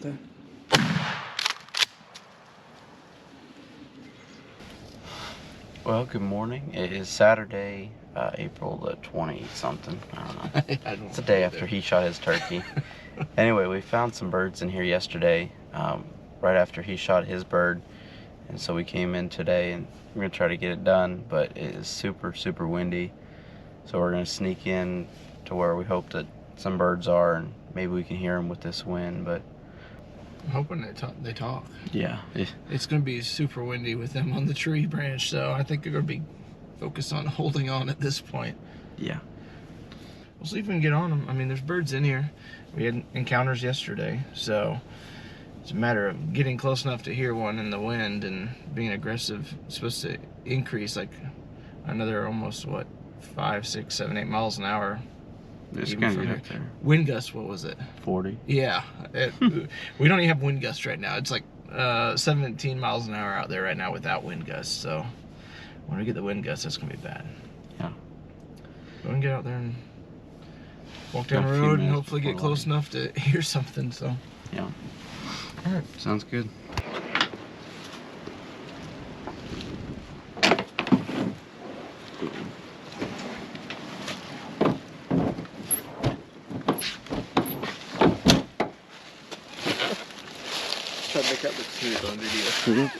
that. Well, good morning. It is Saturday, April the 20-something. I don't know. It's the day after he shot his turkey. Anyway, we found some birds in here yesterday, right after he shot his bird. And so we came in today and we're going to try to get it done, but it is super, super windy. So we're going to sneak in to where we hope that some birds are, and maybe we can hear them with this wind, but I'm hoping they talk. yeah. It's going to be super windy with them on the tree branch, so I think they're going to be focused on holding on at this point. Yeah. We'll see if we can get on them. I mean, there's birds in here. We had encounters yesterday, so it's a matter of getting close enough to hear one in the wind and being aggressive. It's supposed to increase like another almost, 5, 6, 7, 8 miles an hour. It's going to get up there. Wind gust, what was it? 40. Yeah. We don't even have wind gusts right now. It's like 17 miles an hour out there right now without wind gusts. So when we get the wind gusts, that's going to be bad. Yeah. Go and get out there and walk down the road and hopefully get close enough to hear something. So yeah. All right. Sounds good. Try to make that look smooth on video.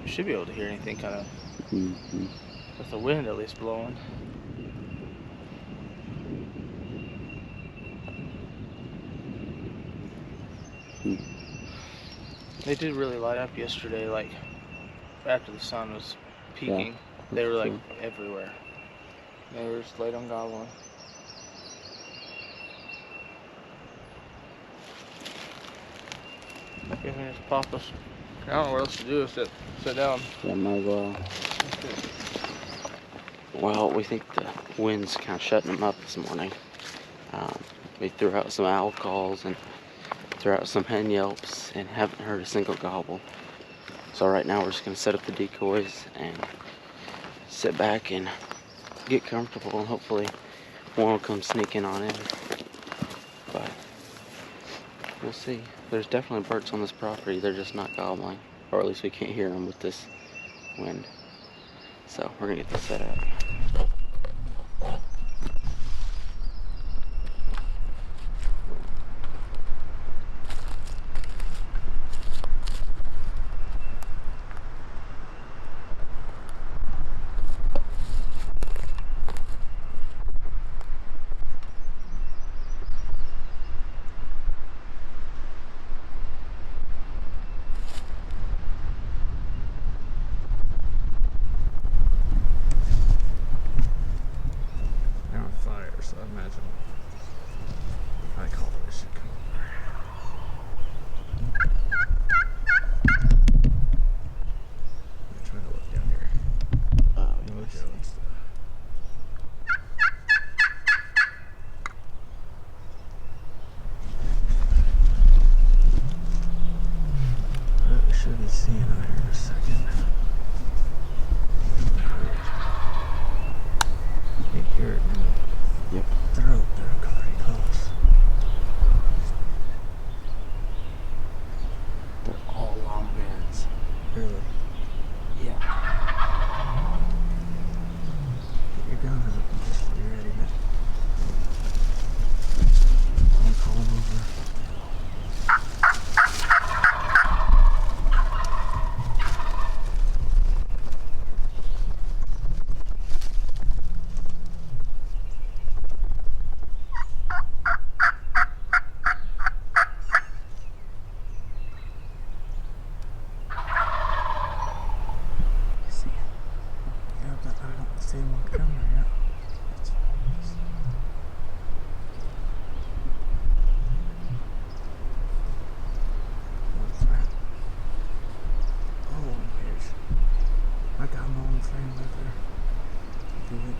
Should be able to hear anything kind of with the wind at least blowing. They did really light up yesterday, like after the sun was peaking. Yeah, they were like everywhere. They were just laid on gobbling. I guess we just pop us. I don't know what else to do except sit down. Yeah, might as well. Well, we think the wind's kind of shutting them up this morning. We threw out some owl calls and threw out some hen yelps and haven't heard a single gobble. So right now we're just going to set up the decoys and sit back and get comfortable, and hopefully one will come sneaking on in. But we'll see. There's definitely birds on this property. They're just not gobbling, or at least we can't hear them with this wind. So we're gonna get this set up.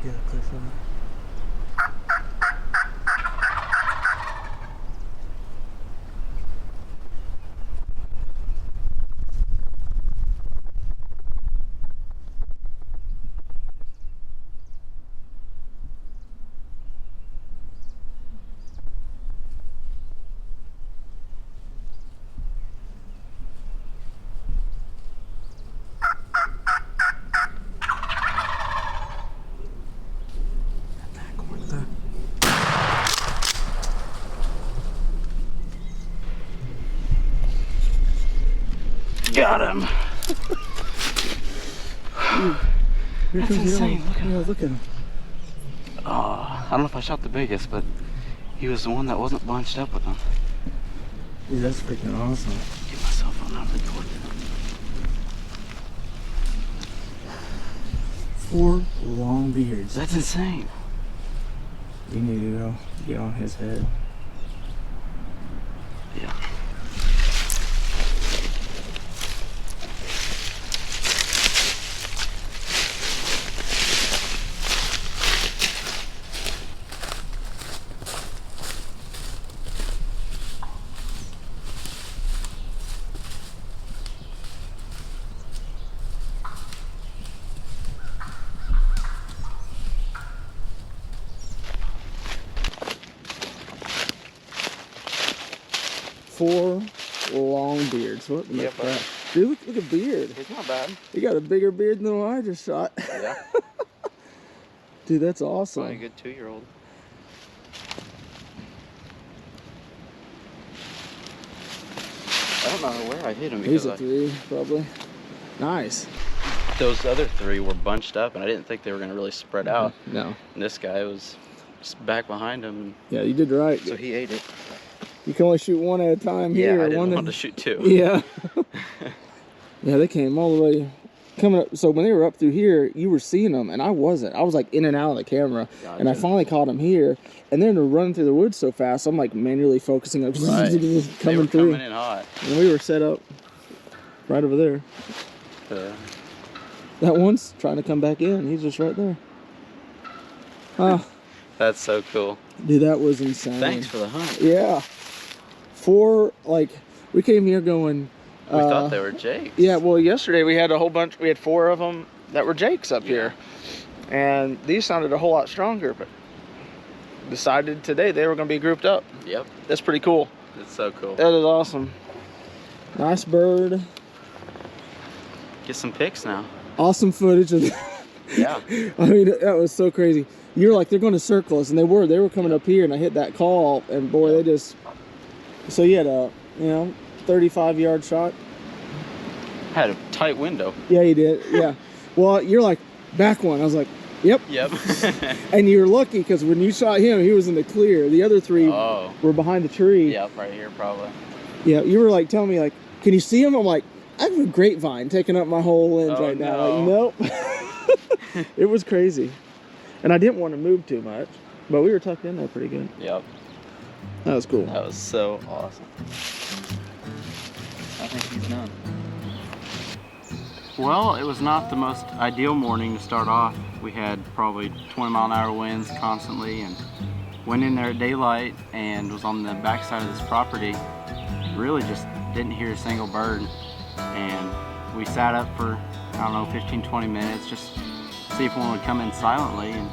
Get up close on it. Got him. That's insane. Look at him. Yeah, look at him. I don't know if I shot the biggest, but he was the one that wasn't bunched up with them. Dude, that's freaking awesome. Get my cell phone out and record it. 4 longbeards. That's insane. You need to go get on his head. Yeah. Four longbeards. What the Yep. crap? Dude, look at beard. It's not bad. You got a bigger beard than the one I just shot. Yeah. Dude, that's awesome. Probably a good 2-year-old. I don't know where I hit him He's because a 3, probably. Nice. those other 3 were bunched up, and I didn't think they were going to really spread out. No. And this guy was just back behind him, and Yeah, you did right. so he ate it. You can only shoot one at a time here. Yeah, I didn't one want to shoot 2. Yeah. Yeah, they came all the way coming up. So when they were up through here, you were seeing them, and I wasn't. I was like in and out of the camera, Gotcha. and I finally caught them here. And then they're running through the woods so fast, I'm like manually focusing up, Right. They coming were through. coming in hot. And we were set up right over there. That one's trying to come back in. He's just right there. That's so cool. Dude, that was insane. Thanks for the hunt. Yeah. 4, like, we came here going... We thought they were jakes. Yeah, well, yesterday we had a whole bunch. We had 4 of them that were jakes up Yeah. here. And these sounded a whole lot stronger, but decided today they were going to be grouped up. Yep. That's pretty cool. It's so cool. That is awesome. Nice bird. Get some pics now. Awesome footage of Yeah. I mean, that was so crazy. You're like, they're going to circle us, and they were coming up here, and I hit that call, and boy, they just... So you had a, 35-yard shot? Had a tight window. Yeah, you did, yeah. Well, you're like, back one. I was like, yep. Yep. And you're lucky, because when you shot him, he was in the clear. The other 3 were behind the tree. Yep, right here probably. Yeah, you were like telling me, like, can you see him? I'm like, I have a grapevine taking up my whole lens right now. no. Like, nope. It was crazy. And I didn't want to move too much, but we were tucked in there pretty good. Yep. That was cool. That was so awesome. I think he's done. Well, it was not the most ideal morning to start off. We had probably 20-mile-an-hour winds constantly, and went in there at daylight and was on the backside of this property. Really just didn't hear a single bird. And we sat up for, I don't know, 15-20 minutes, just see if one would come in silently. And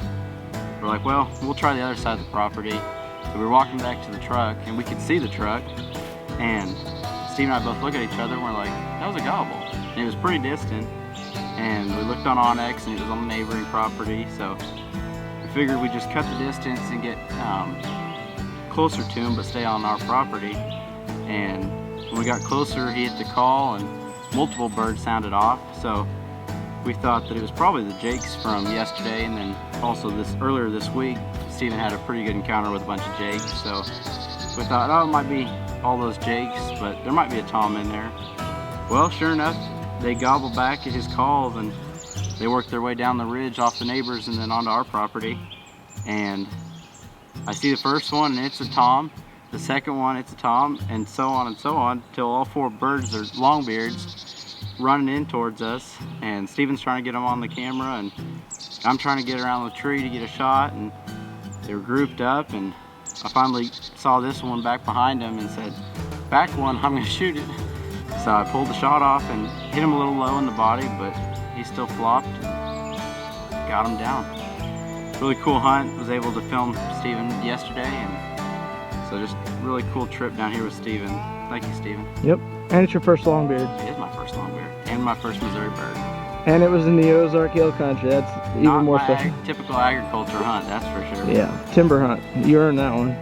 we're like, well, we'll try the other side of the property. So we were walking back to the truck, and we could see the truck. And Steve and I both look at each other, and we're like, that was a gobble. And it was pretty distant. And we looked on Onyx, and it was on the neighboring property. So we figured we'd just cut the distance and get closer to him, but stay on our property. And when we got closer, he hit the call, and multiple birds sounded off. So we thought that it was probably the jakes from yesterday, and then also earlier this week, Steven had a pretty good encounter with a bunch of jakes. So we thought, oh, it might be all those jakes, but there might be a tom in there. Well, sure enough, they gobbled back at his calls, and they worked their way down the ridge off the neighbors and then onto our property. And I see the first one, and it's a tom. The second one, it's a tom, and so on, until all 4 birds are longbeards. running in towards us, and Steven's trying to get him on the camera, and I'm trying to get around the tree to get a shot, and they were grouped up, and I finally saw this one back behind him and said, "Back one, I'm gonna shoot it." So I pulled the shot off and hit him a little low in the body, but he still flopped and got him down. Really cool hunt. Was able to film Steven yesterday, and so just really cool trip down here with Steven. Thank you, Steven. Yep. And it's your first longbeard. It is my first longbeard and my first Missouri bird. And it was in the Ozark Hill Country. That's even Not more my special. typical agriculture hunt, that's for sure. Yeah, timber hunt. You earned that one.